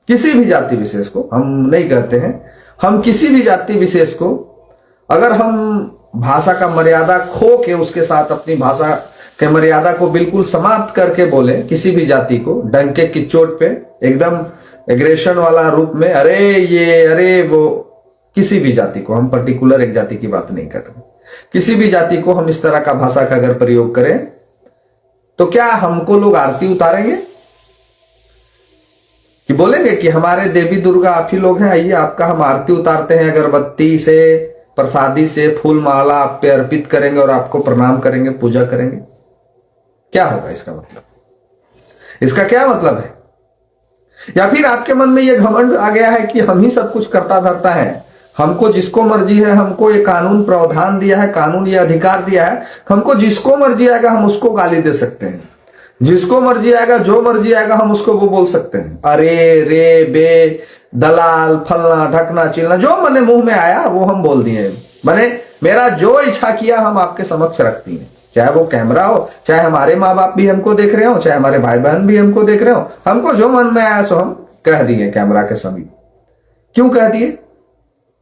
किसी भी जाति विशेष को, हम नहीं कहते हैं, हम किसी भी जाति विशेष को अगर हम भाषा का मर्यादा खो के उसके साथ अपनी भाषा के मर्यादा को बिल्कुल समाप्त करके बोले, किसी भी जाति को डंके की चोट पे एकदम एग्रेशन वाला रूप में, अरे ये अरे वो, किसी भी जाति को, हम पर्टिकुलर एक जाति की बात नहीं कर रहे, किसी भी जाति को हम इस तरह का भाषा का अगर प्रयोग करें तो क्या हमको लोग आरती उतारेंगे कि बोलेंगे कि हमारे देवी दुर्गा आप ही लोग हैं, आइए आपका हम आरती उतारते हैं, अगरबत्ती से, प्रसादी से, फूल माला आप पे अर्पित करेंगे और आपको प्रणाम करेंगे, पूजा करेंगे? क्या होगा इसका मतलब? इसका क्या मतलब है? या फिर आपके मन में यह घमंड आ गया है कि हम ही सब कुछ करता धरता है, हमको जिसको मर्जी है, हमको ये कानून प्रावधान दिया है, कानून ये अधिकार दिया है, हमको जिसको मर्जी आएगा हम उसको गाली दे सकते हैं, जिसको मर्जी आएगा, जो मर्जी आएगा हम उसको वो बोल सकते हैं, अरे रे बे दलाल फलना ढकना चिलना, जो मने मुंह में आया वो हम बोल दिए। मने मेरा जो इच्छा किया हम आपके समक्ष रखती हैं, चाहे वो कैमरा हो, चाहे हमारे माँ बाप भी हमको देख रहे हो, चाहे हमारे भाई बहन भी हमको देख रहे हो, हमको जो मन में आया सो हम कह दिए कैमरा के समीप। क्यों कह दिए?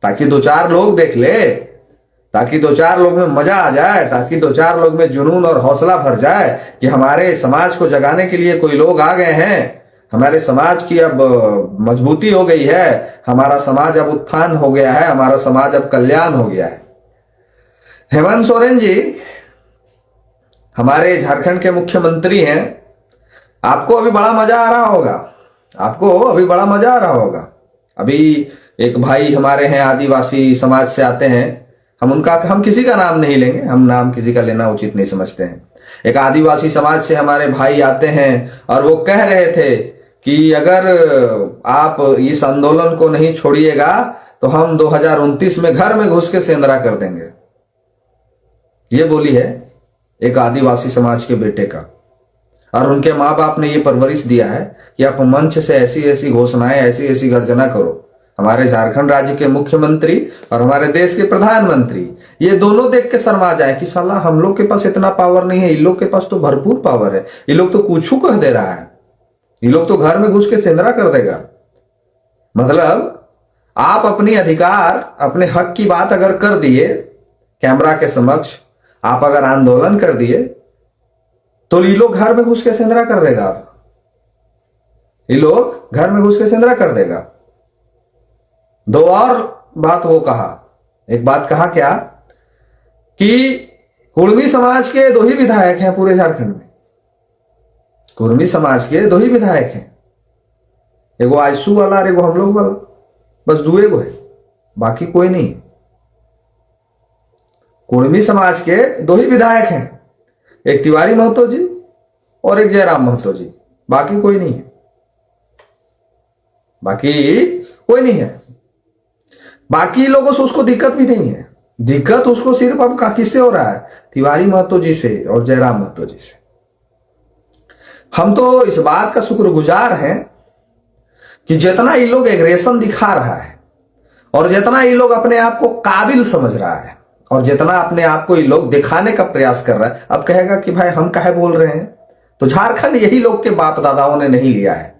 ताकि दो चार लोग देख ले, ताकि दो चार लोग में मजा आ जाए, ताकि दो चार लोग में जुनून और हौसला भर जाए कि हमारे समाज को जगाने के लिए कोई लोग आ गए हैं, हमारे समाज की अब मजबूती हो गई है, हमारा समाज अब उत्थान हो गया है, हमारा समाज अब कल्याण हो गया है। हेमंत सोरेन जी हमारे झारखंड के मुख्यमंत्री हैं, आपको अभी बड़ा मजा आ रहा होगा, आपको अभी बड़ा मजा आ रहा होगा। अभी एक भाई हमारे हैं आदिवासी समाज से आते हैं, हम किसी का नाम नहीं लेंगे, हम नाम किसी का लेना उचित नहीं समझते हैं। एक आदिवासी समाज से हमारे भाई आते हैं और वो कह रहे थे कि अगर आप इस आंदोलन को नहीं छोड़िएगा तो हम 2029 में घर में घुस के सेंधरा कर देंगे। ये बोली है एक आदिवासी समाज के बेटे का, और उनके माँ बाप ने ये परवरिश दिया है कि आप मंच से ऐसी ऐसी घोषणाएं, ऐसी ऐसी गर्जना करो। हमारे झारखंड राज्य के मुख्यमंत्री और हमारे देश के प्रधानमंत्री ये दोनों देख के शर्मा जाए कि साला हम लोग के पास इतना पावर नहीं है, इन लोग के पास तो भरपूर पावर है, ये लोग तो कुछ कह दे रहा है, ये लोग तो घर में घुस के सेंधरा कर देगा। मतलब आप अपनी अधिकार, अपने हक की बात अगर कर दिए कैमरा के समक्ष, आप अगर आंदोलन कर दिए तो ये लोग घर में घुस के सेंधरा कर देगा, ये लोग घर में घुस के सेंधरा कर देगा। दो और बात वो कहा, एक बात कहा क्या कि कुर्मी समाज के 2 ही विधायक हैं पूरे झारखंड में, कुर्मी समाज के 2 ही विधायक हैं, एगो आयसू वाला और एगो हम लोग वाला, बस 2 एगो है, बाकी कोई नहीं। कुर्मी समाज के 2 ही विधायक हैं, एक तिवारी महतो जी और एक जयराम महतो जी, बाकी कोई नहीं है, बाकी कोई नहीं है। बाकी लोगों से उसको दिक्कत भी नहीं है, दिक्कत उसको सिर्फ अब किससे हो रहा है? तिवारी महतो जी से और जयराम महतो जी से। हम तो इस बात का शुक्रगुजार हैं कि जितना ये लोग एग्रेशन दिखा रहा है और जितना ये लोग अपने आप को काबिल समझ रहा है और जितना अपने आप को ये लोग दिखाने का प्रयास कर रहा है, अब कहेगा कि भाई हम काहे बोल रहे हैं, तो झारखंड यही लोग के बाप दादाओं ने नहीं लिया है,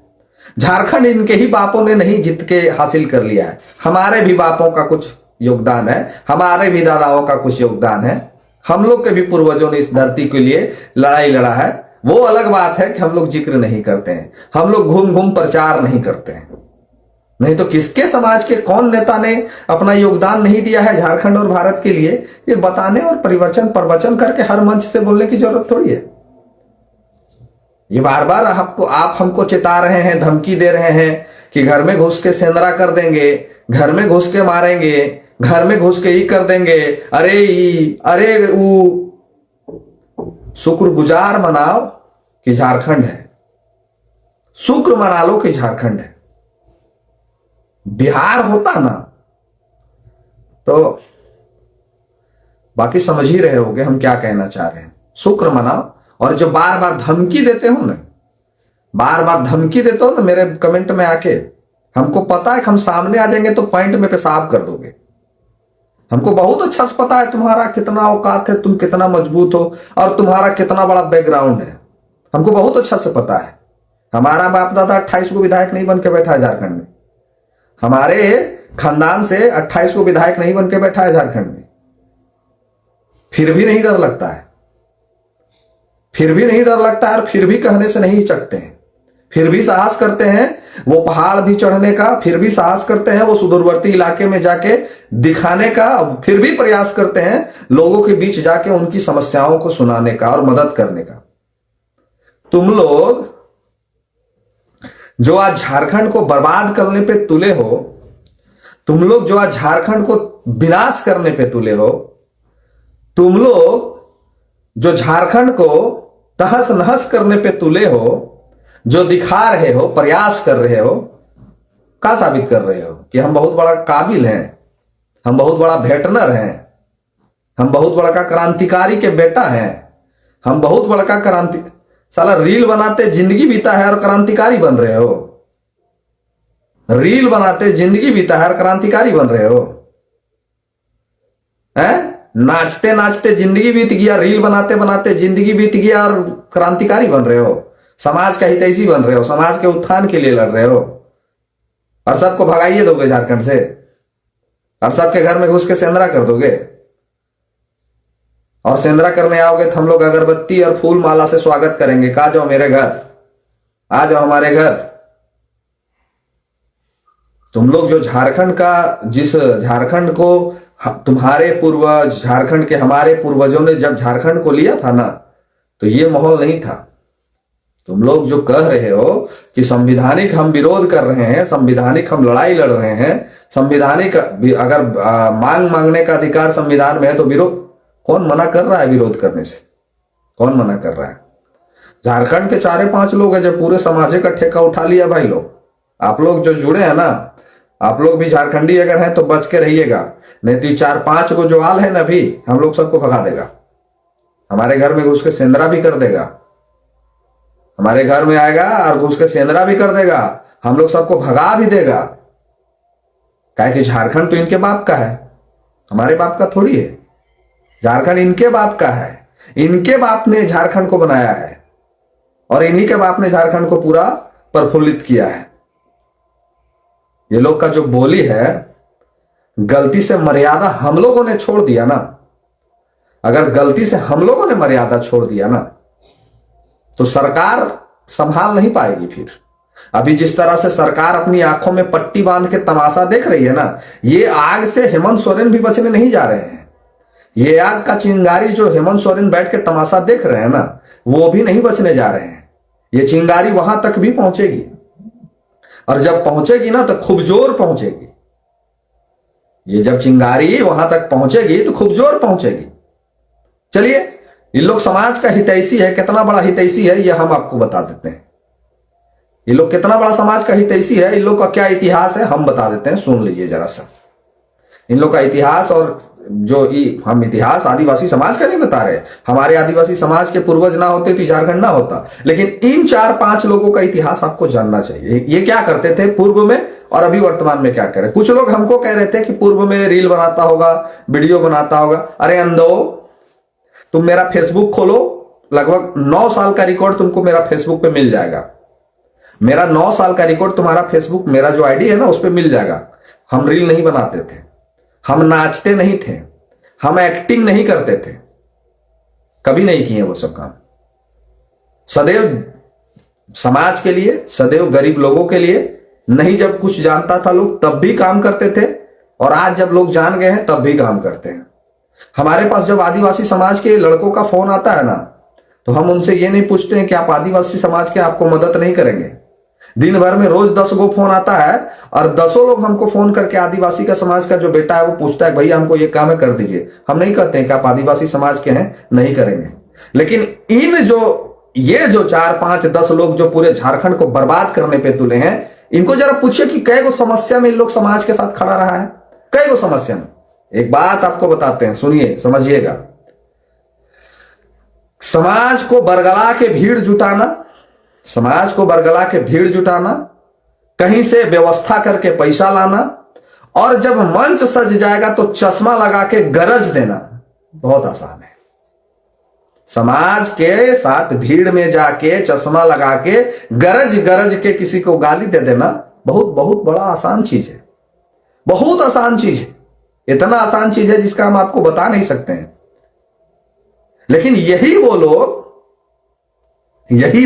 झारखंड इनके ही बापों ने नहीं जीत के हासिल कर लिया है, हमारे भी बापों का कुछ योगदान है, हमारे भी दादाओं का कुछ योगदान है, हम लोग के भी पूर्वजों ने इस धरती के लिए लड़ाई लड़ा है। वो अलग बात है कि हम लोग जिक्र नहीं करते हैं, हम लोग घूम घूम प्रचार नहीं करते हैं, नहीं तो किसके समाज के कौन नेता ने अपना योगदान नहीं दिया है झारखंड और भारत के लिए, ये बताने और प्रवचन करके हर मंच से बोलने की जरूरत थोड़ी है। ये बार बार आप हमको चेता रहे हैं, धमकी दे रहे हैं कि घर में घुस के सेंधरा कर देंगे, घर में घुस के मारेंगे, घर में घुस के ही कर देंगे, अरे वो शुक्रगुजार मनाओ कि झारखंड है, शुक्र मना लो कि झारखंड है। बिहार होता ना तो बाकी समझ ही रहे होगे हम क्या कहना चाह रहे हैं। शुक्र मनाओ, और जो बार बार धमकी देते हो ना, बार बार धमकी देते हो ना मेरे कमेंट में आके, हमको पता है कि हम सामने आ जाएंगे तो पॉइंट में पेशाब कर दोगे। हमको बहुत अच्छा से पता है तुम्हारा कितना औकात है, तुम कितना मजबूत हो और तुम्हारा कितना बड़ा बैकग्राउंड है, हमको बहुत अच्छा से पता है। हमारा बाप दादा 28 को विधायक नहीं बन के बैठा है झारखंड में। हमारे खानदान से 28 को विधायक नहीं बन के बैठा है झारखंड में। फिर भी नहीं डर लगता है, फिर भी नहीं डर लगता है, और फिर भी कहने से नहीं हिचकते हैं, फिर भी साहस करते हैं वो पहाड़ भी चढ़ने का, फिर भी साहस करते हैं वो सुदूरवर्ती इलाके में जाके दिखाने का, फिर भी प्रयास करते हैं लोगों के बीच जाके उनकी समस्याओं को सुनाने का और मदद करने का। तुम लोग जो आज झारखंड को बर्बाद करने पे तुले हो, तुम लोग जो आज झारखंड को विनाश करने पे तुले हो, तुम लोग जो झारखंड को तहस नहस करने पे तुले हो, जो दिखा रहे हो, प्रयास कर रहे हो, क्या साबित कर रहे हो कि हम बहुत बड़ा काबिल हैं, हम बहुत बड़ा भेटनर हैं, हम बहुत बड़ा का क्रांतिकारी के बेटा हैं, हम बहुत बड़ा का क्रांति। साला रील बनाते जिंदगी बीता है और क्रांतिकारी बन रहे हो, रील बनाते जिंदगी बीता है और क्रांतिकारी बन रहे हो, हैं? नाचते नाचते जिंदगी बीत गया, रील बनाते बनाते जिंदगी बीत गया और क्रांतिकारी बन रहे हो, समाज का हितैषी बन रहे हो, समाज के उत्थान के लिए लड़ रहे हो, और सबको भगाइए दोगे झारखंड से, और सबके घर में घुस के सेंधरा कर दोगे, और सेंधरा करने आओगे तो हम लोग अगरबत्ती और फूल माला से स्वागत करेंगे। कहा जाओ मेरे घर, आ जाओ हमारे घर। तुम लोग जो झारखंड का, जिस झारखंड को तुम्हारे पूर्वज, झारखंड के हमारे पूर्वजों ने जब झारखंड को लिया था ना, तो ये माहौल नहीं था। तुम लोग जो कह रहे हो कि संविधानिक हम विरोध कर रहे हैं, संविधानिक हम लड़ाई लड़ रहे हैं, संविधानिक अगर मांग मांगने का अधिकार संविधान में है तो विरोध, कौन मना कर रहा है विरोध करने से? कौन मना कर रहा है? झारखंड के 4-5 लोग हैं जब पूरे समाज का ठेका उठा लिया। भाई लोग, आप लोग जो जुड़े हैं ना, आप लोग भी झारखंडी अगर हैं तो बच के रहिएगा, नहीं तो 4-5 को जो हाल है ना, अभी हम लोग सबको भगा देगा, हमारे घर में घुस के सेंधरा भी कर देगा, हमारे घर में आएगा और घुस के सेंधरा भी कर देगा, हम लोग सबको भगा भी देगा। काहे कि झारखंड तो इनके बाप का है, हमारे बाप का थोड़ी है। झारखंड इनके बाप का है, इनके बाप ने झारखंड को बनाया है, और इन्हीं के बाप ने झारखंड को पूरा प्रफुल्लित किया है। ये लोग का जो बोली है, गलती से मर्यादा हम लोगों ने छोड़ दिया ना, अगर गलती से हम लोगों ने मर्यादा छोड़ दिया ना, तो सरकार संभाल नहीं पाएगी। फिर अभी जिस तरह से सरकार अपनी आंखों में पट्टी बांध के तमाशा देख रही है ना, ये आग से हेमंत सोरेन भी बचने नहीं जा रहे हैं। ये आग का चिंगारी जो हेमंत सोरेन बैठ के तमाशा देख रहे हैं ना, वो भी नहीं बचने जा रहे हैं। ये चिंगारी वहां तक भी पहुंचेगी, और जब पहुंचेगी ना तो खूब जोर पहुंचेगी। ये जब चिंगारी वहां तक पहुंचेगी तो खूब जोर पहुंचेगी। चलिए, ये लोग समाज का हितैषी है, कितना बड़ा हितैषी है ये हम आपको बता देते हैं। ये लोग कितना बड़ा समाज का हितैषी है, इन लोग का क्या इतिहास है हम बता देते हैं, सुन लीजिए जरा सा। इन लोग का इतिहास, और जो हम इतिहास आदिवासी समाज का नहीं बता रहे, हमारे आदिवासी समाज के पूर्वज ना होते तो झारखंड ना होता, लेकिन इन 4-5 लोगों का इतिहास आपको जानना चाहिए। ये क्या करते थे पूर्व में और अभी वर्तमान में क्या करे। कुछ लोग हमको कह रहे थे कि पूर्व में रील बनाता होगा, वीडियो बनाता होगा। अरे अंधो, तुम मेरा फेसबुक खोलो, लगभग 9 साल का रिकॉर्ड तुमको मेरा फेसबुक पे मिल जाएगा। मेरा 9 साल का रिकॉर्ड तुम्हारा फेसबुक, मेरा जो आईडी है ना, उस पर मिल जाएगा। हम रील नहीं बनाते थे, हम नाचते नहीं थे, हम एक्टिंग नहीं करते थे, कभी नहीं किए वो सब काम। सदैव समाज के लिए, सदैव गरीब लोगों के लिए, नहीं जब कुछ जानता था लोग तब भी काम करते थे, और आज जब लोग जान गए हैं तब भी काम करते हैं। हमारे पास जब आदिवासी समाज के लड़कों का फोन आता है ना, तो हम उनसे ये नहीं पूछते हैं कि आप आदिवासी समाज के, आपको मदद नहीं करेंगे। दिन भर में रोज 10 गो फोन आता है, और 10 लोग हमको फोन करके आदिवासी का समाज का जो बेटा है वो पूछता है भैया हमको ये काम है कर दीजिए। हम नहीं कहते हैं कि आप आदिवासी समाज के हैं, नहीं करेंगे। लेकिन ये जो 4-5-10 लोग जो पूरे झारखंड को बर्बाद करने पे तुले हैं, इनको जरा पूछिए कि कई गो समस्या में इन लोग समाज के साथ खड़ा रहा है, कई गो समस्या में। एक बात आपको बताते हैं, सुनिए, समझिएगा। समाज को बरगला के भीड़ जुटाना, समाज को बरगला के भीड़ जुटाना, कहीं से व्यवस्था करके पैसा लाना, और जब मंच सज जाएगा तो चश्मा लगा के गरज देना बहुत आसान है। समाज के साथ भीड़ में जाके चश्मा लगा के गरज गरज के किसी को गाली दे देना बहुत बहुत बड़ा आसान चीज है, बहुत आसान चीज है। इतना आसान चीज है जिसका हम आपको बता नहीं सकते हैं। लेकिन यही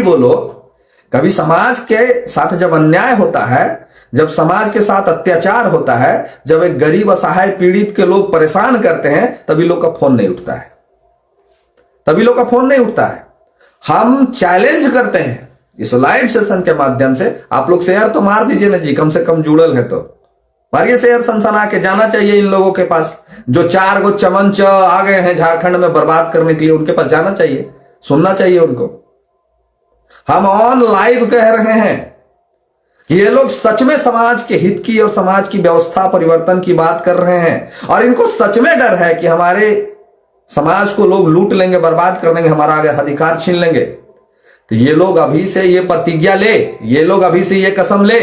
वो लोग कभी समाज के साथ जब अन्याय होता है, जब समाज के साथ अत्याचार होता है, जब एक गरीब असहाय पीड़ित के लोग परेशान करते हैं, तभी लोग का फोन नहीं उठता है, तभी लोग का फोन नहीं उठता है। हम चैलेंज करते हैं इस लाइव सेशन के माध्यम से, आप लोग शेयर तो मार दीजिए ना जी, कम से कम जुड़ल है तो मारिए शेयर, सनसना के जाना चाहिए इन लोगों के पास। जो 4 गो चमन आ गए हैं झारखंड में बर्बाद करने के लिए, उनके पास जाना चाहिए, सुनना चाहिए उनको। हम ऑन लाइव कह रहे हैं कि ये लोग सच में समाज के हित की और समाज की व्यवस्था परिवर्तन की बात कर रहे हैं, और इनको सच में डर है कि हमारे समाज को लोग लूट लेंगे, बर्बाद कर देंगे, हमारा अधिकार छीन लेंगे। तो ये लोग अभी से ये प्रतिज्ञा ले, ये लोग अभी से ये कसम ले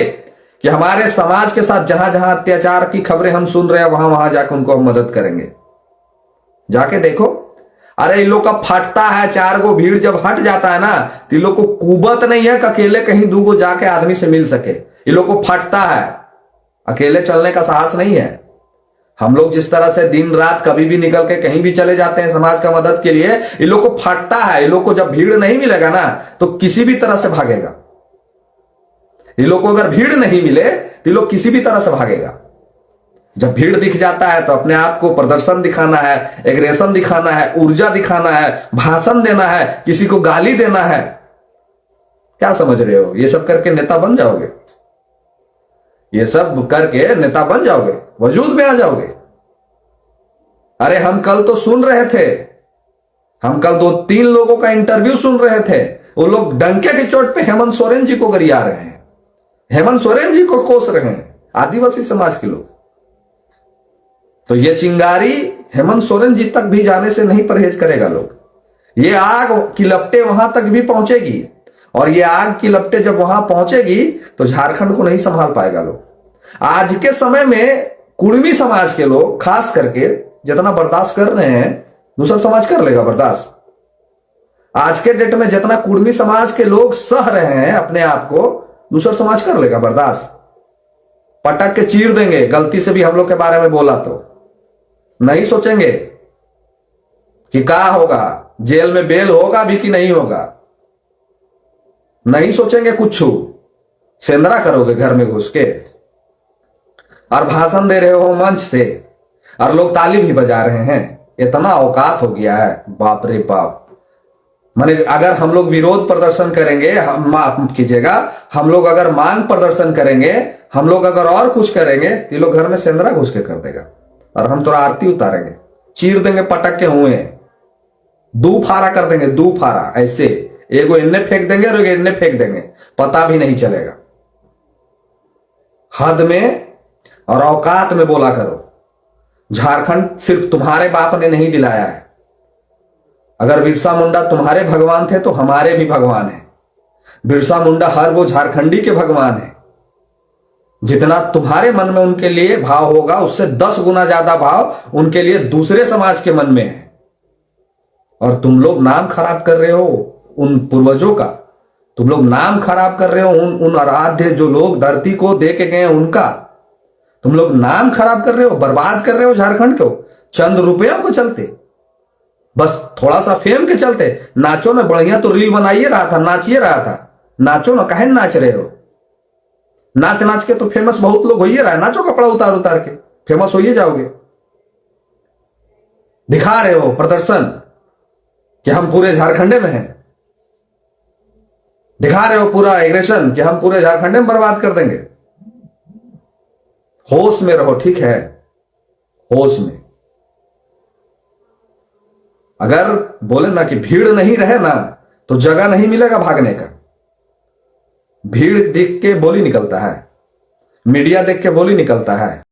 कि हमारे समाज के साथ जहां जहां अत्याचार की खबरें हम सुन रहे हैं, वहां वहां जाकर उनको हम मदद करेंगे। जाके देखो, अरे इन लोग का फटता है, 4 गो भीड़ जब हट जाता है ना, तो इन लोग को कुबत नहीं है कि अकेले कहीं 2 गो जाके आदमी से मिल सके। इन लोग को फटता है, अकेले चलने का साहस नहीं है। हम लोग जिस तरह से दिन रात कभी भी निकल के कहीं भी चले जाते हैं समाज का मदद के लिए, इन लोग को फटता है। इन लोग को जब भीड़ नहीं मिलेगा ना, तो किसी भी तरह से भागेगा। इन लोग को अगर भीड़ नहीं मिले तो लोग किसी भी तरह से भागेगा। जब भीड़ दिख जाता है तो अपने आप को प्रदर्शन दिखाना है, एग्रेशन दिखाना है, ऊर्जा दिखाना है, भाषण देना है, किसी को गाली देना है। क्या समझ रहे हो? ये सब करके नेता बन जाओगे? ये सब करके नेता बन जाओगे, वजूद में आ जाओगे? अरे हम कल तो सुन रहे थे, हम कल 2-3 लोगों का इंटरव्यू सुन रहे थे। वो लोग डंके की चोट पे हेमंत सोरेन जी को गरिया रहे हैं, हेमंत सोरेन जी को कोस रहे हैं, आदिवासी समाज के लोग। तो ये चिंगारी हेमंत सोरेन जी तक भी जाने से नहीं परहेज करेगा लोग। ये आग की लपटें वहां तक भी पहुंचेगी, और ये आग की लपटें जब वहां पहुंचेगी तो झारखंड को नहीं संभाल पाएगा लोग। आज के समय में कुर्मी समाज के लोग खास करके जितना बर्दाश्त कर रहे हैं, दूसरा समाज कर लेगा बर्दाश्त? आज के डेट में जितना कुर्मी समाज के लोग सह रहे हैं अपने आप को, दूसरा समाज कर लेगा बर्दाश्त? पटक के चीर देंगे। गलती से भी हम लोग के बारे में बोला तो नहीं सोचेंगे कि क्या होगा, जेल में बेल होगा भी कि नहीं होगा, नहीं सोचेंगे कुछ। सेंदरा करोगे घर में घुस के, और भाषण दे रहे हो मंच से, और लोग ताली भी बजा रहे हैं। इतना औकात हो गया है, बाप रे बाप। माने अगर हम लोग विरोध प्रदर्शन करेंगे, हम माफ कीजिएगा, हम लोग अगर मांग प्रदर्शन करेंगे, हम लोग अगर और कुछ करेंगे, तो ये लोग घर में सेंदरा घुस के कर देगा, और हम थोड़ा आरती उतारेंगे, चीर देंगे पटक के हुए, 2 फारा कर देंगे, 2 फारा ऐसे, एगो इन्ने फेंक देंगे और एगो इन्ने फेंक देंगे, पता भी नहीं चलेगा। हद में और औकात में बोला करो। झारखंड सिर्फ तुम्हारे बाप ने नहीं दिलाया है। अगर बिरसा मुंडा तुम्हारे भगवान थे तो हमारे भी भगवान हैं। बिरसा मुंडा हर वो झारखंडी के भगवान है। जितना तुम्हारे मन में उनके लिए भाव होगा, उससे 10 गुना ज्यादा भाव उनके लिए दूसरे समाज के मन में है। और तुम लोग नाम खराब कर रहे हो उन पूर्वजों का, तुम लोग नाम खराब कर रहे हो उन आराध्य जो लोग धरती को दे के गए उनका। तुम लोग नाम खराब कर रहे हो, बर्बाद कर रहे हो झारखंड को, चंद रुपयों को चलते, बस थोड़ा सा फेम के चलते। नाचो ना, बढ़िया तो रील बनाइए रहा था, नाचिए रहा था, नाचो ना, काहे नाच रहे हो? नाच नाच के तो फेमस बहुत लोग होइए रहा है, नाचो कपड़ा उतार उतार के फेमस होइए जाओगे। दिखा रहे हो प्रदर्शन कि हम पूरे झारखंडे में हैं, दिखा रहे हो पूरा एग्रेशन कि हम पूरे झारखंडे में बर्बाद कर देंगे। होश में रहो, ठीक है, होश में। अगर बोले ना कि भीड़ नहीं रहे ना, तो जगह नहीं मिलेगा भागने का। भीड़ देख के बोली निकलता है, मीडिया देख के बोली निकलता है।